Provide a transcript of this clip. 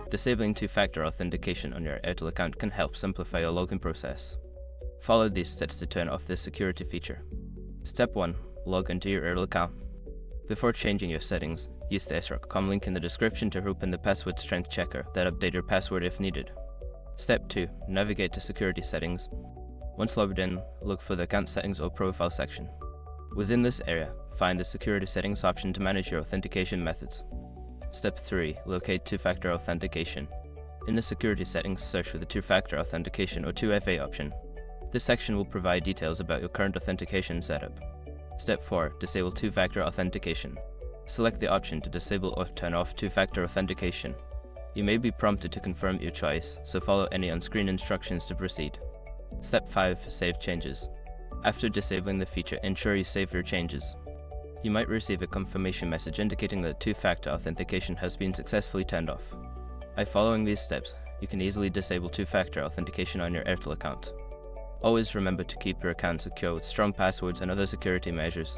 Disabling two-factor authentication on your Airtel account can help simplify your login process. Follow these steps to turn off this security feature. Step 1. Log into your Airtel account. Before changing your settings, use the sroc.com link in the description to open the password strength checker that update your password if needed. Step 2. Navigate to security settings. Once logged in, look for the account settings or profile section. Within this area, find the security settings option to manage your authentication methods. Step 3. Locate two-factor authentication. In the security settings, search for the two-factor authentication or 2FA option. This section will provide details about your current authentication setup. Step 4. Disable two-factor authentication. Select the option to disable or turn off two-factor authentication. You may be prompted to confirm your choice, so follow any on-screen instructions to proceed. Step 5. Save changes. After disabling the feature, ensure you save your changes. You might receive a confirmation message indicating that two-factor authentication has been successfully turned off. By following these steps, you can easily disable two-factor authentication on your Airtel account. Always remember to keep your account secure with strong passwords and other security measures.